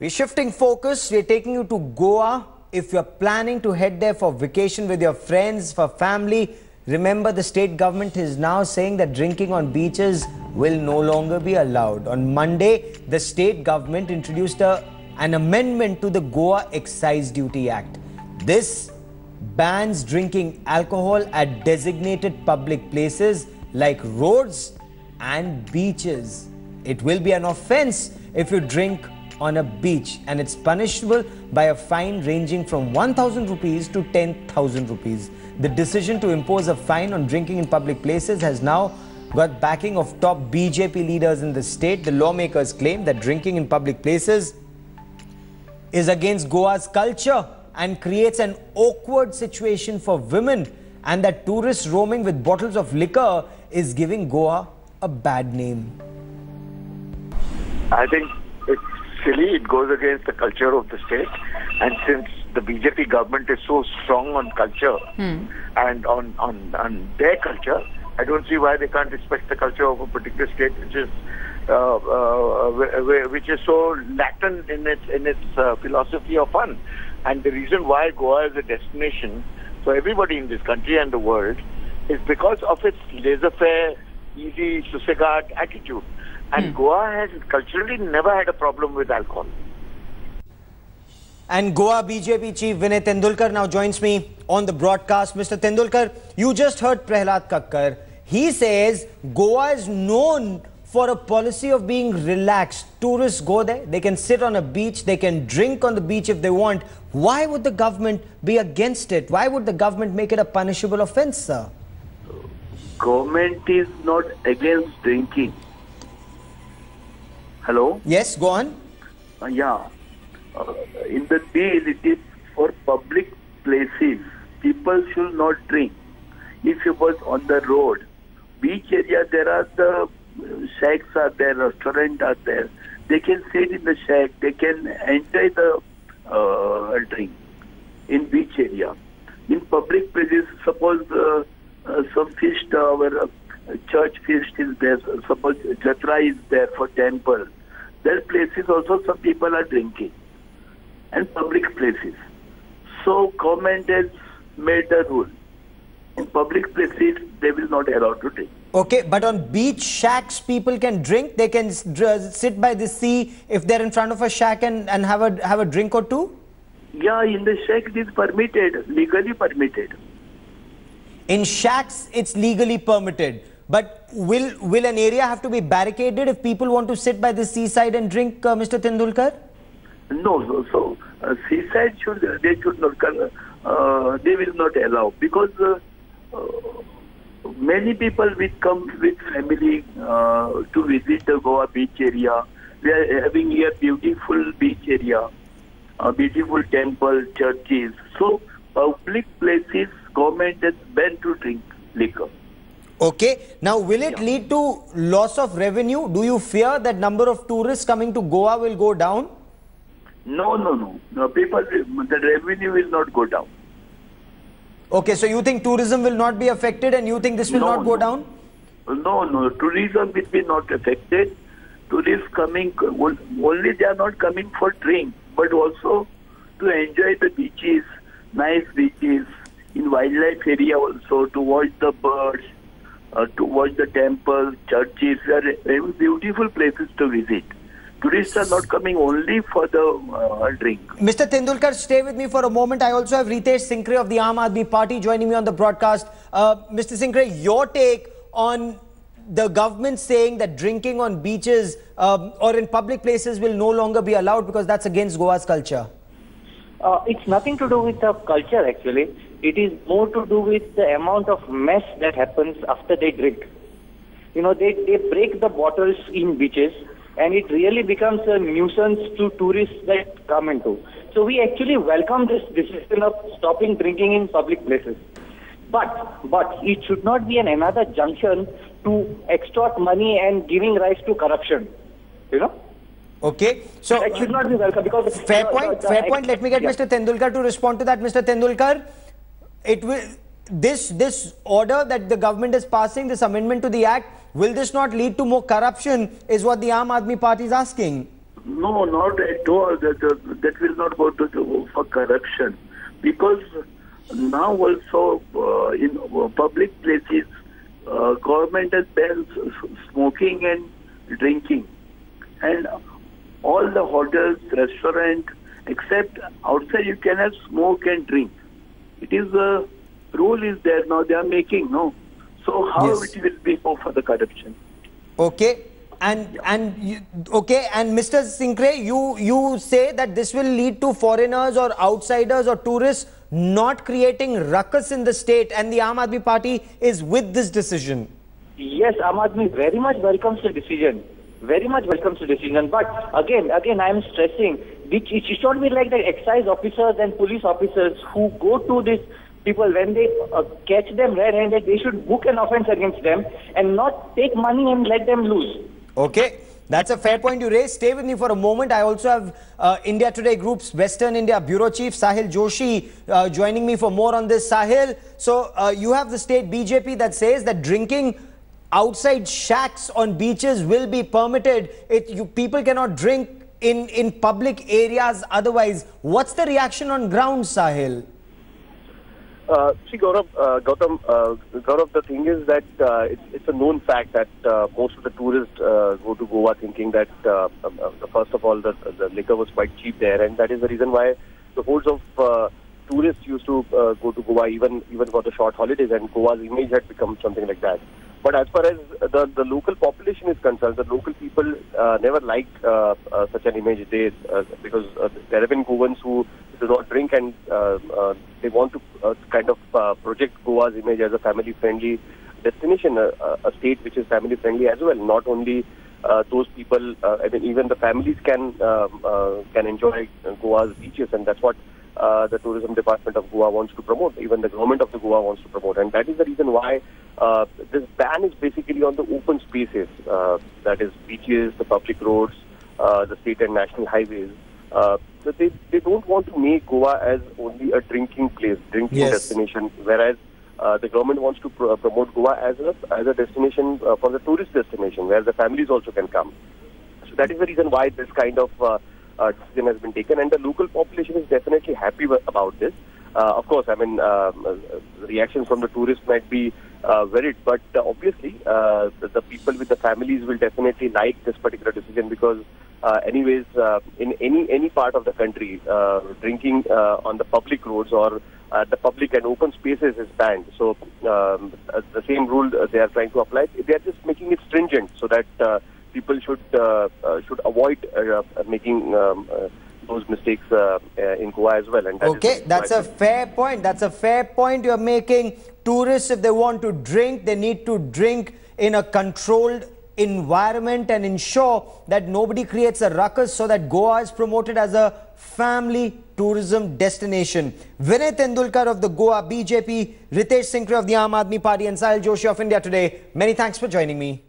We're shifting focus. We're taking you to Goa. If you're planning to head there for vacation with your friends, for family, remember the state government is now saying that drinking on beaches will no longer be allowed. On Monday, the state government introduced an amendment to the Goa Excise Duty Act. This bans drinking alcohol at designated public places like roads and beaches. It will be an offence if you drink on a beach, and it's punishable by a fine ranging from 1,000 rupees to 10,000 rupees. The decision to impose a fine on drinking in public places has now got backing of top BJP leaders in the state. The lawmakers claim that drinking in public places is against Goa's culture and creates an awkward situation for women, and that tourists roaming with bottles of liquor is giving Goa a bad name. I think it's silly. It goes against the culture of the state, and since the BJP government is so strong on culture and on their culture, I don't see why they can't respect the culture of a particular state which is so latent in its philosophy of fun. And the reason why Goa is a destination for everybody in this country and the world is because of its laissez-faire, easy, sossegado attitude. And Goa has culturally never had a problem with alcohol. And Goa BJP Chief Vinay Tendulkar now joins me on the broadcast. Mr. Tendulkar, you just heard Prahlad Kakkar. He says Goa is known for a policy of being relaxed. Tourists go there, they can sit on a beach, they can drink on the beach if they want. Why would the government be against it? Why would the government make it a punishable offence, sir? Government is not against drinking. Hello? Yes, go on. In the bill, it is for public places. People should not drink. If you was on the road, beach area, there are the shacks are there, restaurants are there. They can sit in the shack. They can enjoy the drink in beach area. In public places, suppose some feast, our church feast is there. Suppose Jatra is there for temple. There places also some people are drinking, and public places. So government has made a rule. In public places, they will not allow to drink. Okay, but on beach shacks, people can drink. They can sit by the sea if they're in front of a shack and have a drink or two? Yeah, in the shack it is permitted, legally permitted. In shacks, it's legally permitted. But will an area have to be barricaded if people want to sit by the seaside and drink, Mr. Tendulkar? No, seaside they should not, they will not allow, because many people will come with family to visit the Goa beach area. We are having here beautiful beach area, beautiful temple, churches. So public places, government has banned to drink liquor. Okay. Now, will it lead to loss of revenue? Do you fear that number of tourists coming to Goa will go down? No. People, the revenue will not go down. Okay, so you think tourism will not be affected, and you think this will not go down? No. Tourism will be not affected. Tourists coming, only they are not coming for drink, but also to enjoy the beaches, nice beaches, in wildlife area also, to watch the birds, to watch the temples, churches. They are beautiful places to visit. Tourists are not coming only for the drink. Mr. Tendulkar, stay with me for a moment. I also have Ritesh Sinkre of the Aam Aadmi Party joining me on the broadcast. Mr. Sinkre, your take on the government saying that drinking on beaches or in public places will no longer be allowed because that's against Goa's culture? It's nothing to do with the culture, actually. It is more to do with the amount of mess that happens after they drink. You know, they break the bottles in beaches, and it really becomes a nuisance to tourists that come into. So we actually welcome this decision of stopping drinking in public places. But it should not be another junction to extort money and giving rise to corruption. You know? Okay. So it should not be welcome, because fair point. Let me get Mr. Tendulkar to respond to that. Mr. Tendulkar, this order that the government is passing, this amendment to the act, will this not lead to more corruption, is what the Aam Aadmi Party is asking? No, not at all. That will not go for corruption, because now also in public places, government has banned smoking and drinking, and all the hotels, restaurants, except outside you can have smoke and drink. It is the rule is there now. They are making So how Yes. it will be for the corruption? Okay. And Mr. Sincre, you say that this will lead to foreigners or outsiders or tourists not creating ruckus in the state, and the Aam Aadmi Party is with this decision. Yes, Aam Aadmi very much welcomes the decision. Very much welcomes the decision. But again, I am stressing, it should not be like the excise officers and police officers who go to these people when they catch them red-handed. They should book an offence against them and not take money and let them loose. Okay, that's a fair point you raised. Stay with me for a moment. I also have India Today Group's Western India Bureau Chief Sahil Joshi joining me for more on this. Sahil, so you have the state BJP that says that drinking outside shacks on beaches will be permitted. People cannot drink in public areas otherwise. What's the reaction on ground, Sahil? See, Gautam, the thing is that it's a known fact that most of the tourists go to Goa thinking that, first of all, the liquor was quite cheap there, and that is the reason why the hordes of tourists used to go to Goa even for the short holidays, and Goa's image had become something like that. But as far as the local population is concerned, the local people never liked such an image because there have been Goans who do not drink, and they want to kind of project Goa's image as a family-friendly destination, a state which is family-friendly as well. Not only those people, I mean, even the families can enjoy Goa's beaches, and that's what the tourism department of Goa wants to promote. Even the government of the Goa wants to promote, and that is the reason why this ban is basically on the open spaces, that is beaches, the public roads, the state and national highways. So they don't want to make Goa as only a drinking place, destination, whereas the government wants to promote Goa as a destination for the tourist destination, where the families also can come. So that is the reason why this kind of decision has been taken, and the local population is definitely happy about this. Of course, I mean, reactions from the tourists might be varied, but obviously the people with the families will definitely like this particular decision, because anyways, in any part of the country, drinking on the public roads or the public and open spaces is banned. So the same rule they are trying to apply. They are just making it stringent so that people should avoid making those mistakes in Goa as well. And okay, that's a fair point. That's a fair point you're making. Tourists, if they want to drink, they need to drink in a controlled environment and ensure that nobody creates a ruckus, so that Goa is promoted as a family tourism destination. Vinay Tendulkar of the Goa BJP, Ritesh Sincre of the Aam Aadmi Party, and Sahil Joshi of India Today, many thanks for joining me.